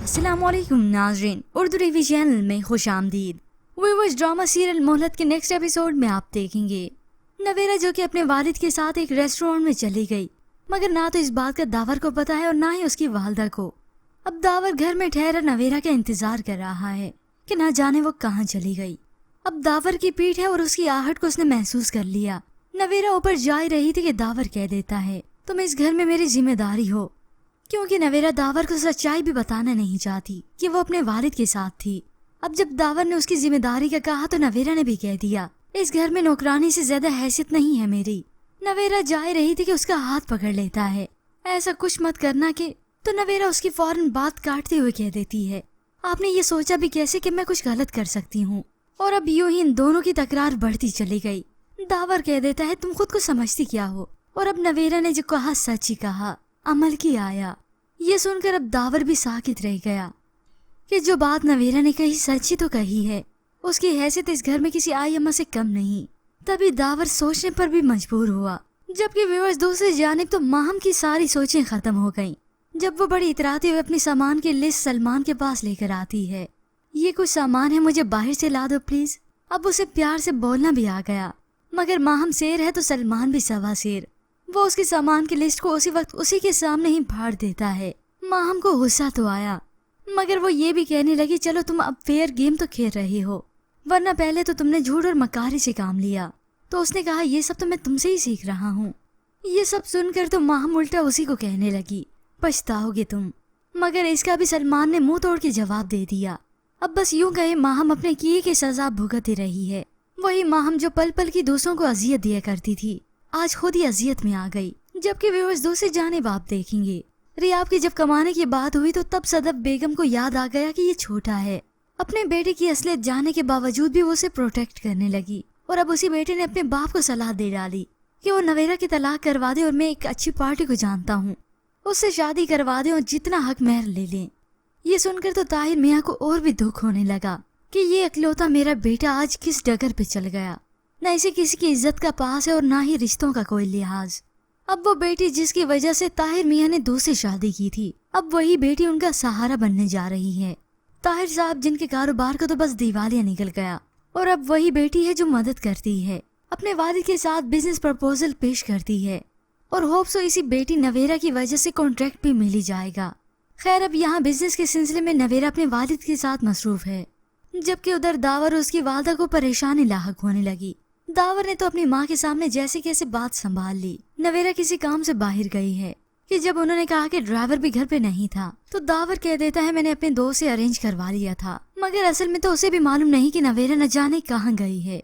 अस्सलाम वालेकुम नाज़रीन, उर्दू टीवी चैनल में खुश आमदीद। व्यूअर्स, ड्रामा सीरियल मोहलत के नेक्स्ट एपिसोड में आप देखेंगे नवेरा जो कि अपने वालिद के साथ एक रेस्टोरेंट में चली गई, मगर ना तो इस बात का दावर को पता है और ना ही उसकी वालदा को। अब दावर घर में ठहरा नवेरा का इंतजार कर रहा है कि ना जाने वो कहाँ चली गई। अब दावर की पीठ है और उसकी आहट को उसने महसूस कर लिया। नवेरा ऊपर जा ही रही थी कि दावर कह देता है, तुम इस घर में मेरी जिम्मेदारी हो, क्योंकि नवेरा दावर को सच्चाई भी बताना नहीं चाहती कि वो अपने वालिद के साथ थी। अब जब दावर ने उसकी जिम्मेदारी का कहा तो नवेरा ने भी कह दिया, इस घर में नौकरानी से ज्यादा हैसियत नहीं है मेरी। नवेरा जा ही रही थी कि उसका हाथ पकड़ लेता है, ऐसा कुछ मत करना कि। तो नवेरा उसकी फौरन बात काटते हुए कह देती है, आपने ये सोचा भी कैसे कि मैं कुछ गलत कर सकती हूँ। और अब यूं ही इन दोनों की तकरार बढ़ती चली गई। दावर कह देता है, तुम खुद को समझती क्या हो। और अब नवेरा ने जो कहा सच ही कहा, अमल की आया। ये सुनकर अब दावर भी साकित रह गया कि जो बात नवेरा ने कही सच ही तो कही है, उसकी हैसियत इस घर में किसी आई अम्मा से कम नहीं। तभी दावर सोचने पर भी मजबूर हुआ। जबकि व्यूअर्स दूसरी जानिब तो माहम की सारी सोचें खत्म हो गईं। जब वो बड़ी इतराती हुए अपनी सामान की लिस्ट सलमान के पास लेकर आती है, ये कुछ सामान है, मुझे बाहर से ला दो प्लीज। अब उसे प्यार से बोलना भी आ गया, मगर माहम शेर है तो सलमान भी सवा शेर। वो उसके सामान की लिस्ट को उसी वक्त उसी के सामने ही फाड़ देता है। माहम को गुस्सा तो आया, मगर वो ये भी कहने लगी, चलो तुम अब फेयर गेम तो खेल रही हो, वरना पहले तो तुमने झूठ और मकारी से काम लिया। तो उसने कहा, ये सब तो मैं तुमसे ही सीख रहा हूँ। ये सब सुनकर तो माहम उल्टा उसी को कहने लगी, पछताओगे तुम। मगर इसका भी सलमान ने मुंह तोड़ के जवाब दे दिया। अब बस यूं कहे माहम अपने किए की सजा भुगत ही रही है। वही माहम जो पल पल की दूसरों को अजियत दिया करती थी, आज खुद ही अजियत में आ गई। जबकि व्यूअर्स दूसरी जानिब आप देखेंगे, रियाब की जब कमाने की बात हुई तो तब सदफ बेगम को याद आ गया कि ये छोटा है। अपने बेटे की असलियत जानने के बावजूद भी वो उसे प्रोटेक्ट करने लगी। और अब उसी बेटे ने अपने बाप को सलाह दे डाली कि वो नवेरा की तलाक करवा दे और मैं एक अच्छी पार्टी को जानता हूँ, उससे शादी करवा दे और जितना हक महर ले लें। ये सुनकर तो ताहिर मियाँ को और भी दुख होने लगा कि ये इकलौता मेरा बेटा आज किस डगर पे चल गया। न इसे किसी की इज्जत का पास है और ना ही रिश्तों का कोई लिहाज। अब वो बेटी जिसकी वजह से ताहिर मियाँ ने दूसरी शादी की थी, अब वही बेटी उनका सहारा बनने जा रही है। ताहिर साहब जिनके कारोबार को तो बस दिवालिया निकल गया, और अब वही बेटी है जो मदद करती है, अपने वालिद के साथ बिजनेस प्रपोजल पेश करती है। और होप्स तो इसी बेटी नवेरा की वजह से कॉन्ट्रैक्ट भी मिल ही जाएगा। खैर अब यहाँ बिजनेस के सिलसिले में नवेरा अपने वालिद के साथ मसरूफ है, जबकि उधर दावर उसकी वालदा को परेशानी लाहक होने लगी। दावर ने तो अपनी माँ के सामने जैसे कैसे बात संभाल ली। नवेरा किसी काम से बाहर गई है कि जब उन्होंने कहा कि ड्राइवर भी घर पे नहीं था, तो दावर कह देता है, मैंने अपने दोस्त से अरेंज करवा लिया था, मगर असल में तो उसे भी मालूम नहीं कि नवेरा न जाने कहाँ गई है।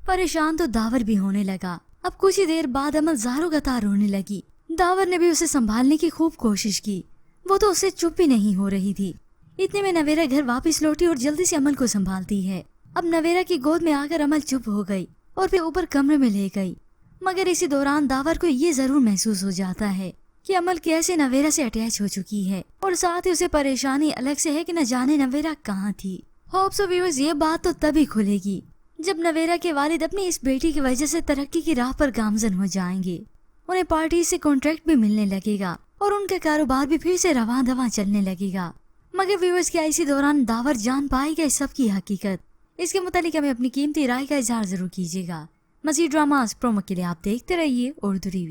परेशान तो दावर भी होने लगा। अब कुछ ही देर बाद अमल ज़ारो कतार रोने लगी। दावर ने भी उसे संभालने की खूब कोशिश की, वो तो उससे चुप ही नहीं हो रही थी। इतने में नवेरा घर वापस लौटी और जल्दी से अमल को संभालती है। अब नवेरा की गोद में आकर अमल चुप हो गई और फिर ऊपर कमरे में ले गई। मगर इसी दौरान दावर को ये जरूर महसूस हो जाता है कि अमल कैसे नवेरा से अटैच हो चुकी है, और साथ ही उसे परेशानी अलग से है कि न जाने नवेरा कहाँ थी। होप्स सो व्यूअर्स, ये बात तो तभी खुलेगी जब नवेरा के वालिद अपनी इस बेटी की वजह से तरक्की की राह पर गामजन हो जाएंगे। उन्हें पार्टी से कॉन्ट्रैक्ट भी मिलने लगेगा और उनका कारोबार भी फिर से रवां दवां चलने लगेगा। मगर व्यूअर्स, क्या इसी दौरान दावर जान पाएगा इस सब की हकीकत? इसके मुतालिक हमें अपनी कीमती राय का इजहार जरूर कीजिएगा। मज़ीद ड्रामास प्रोमो के लिए आप देखते रहिए उर्दू टीवी।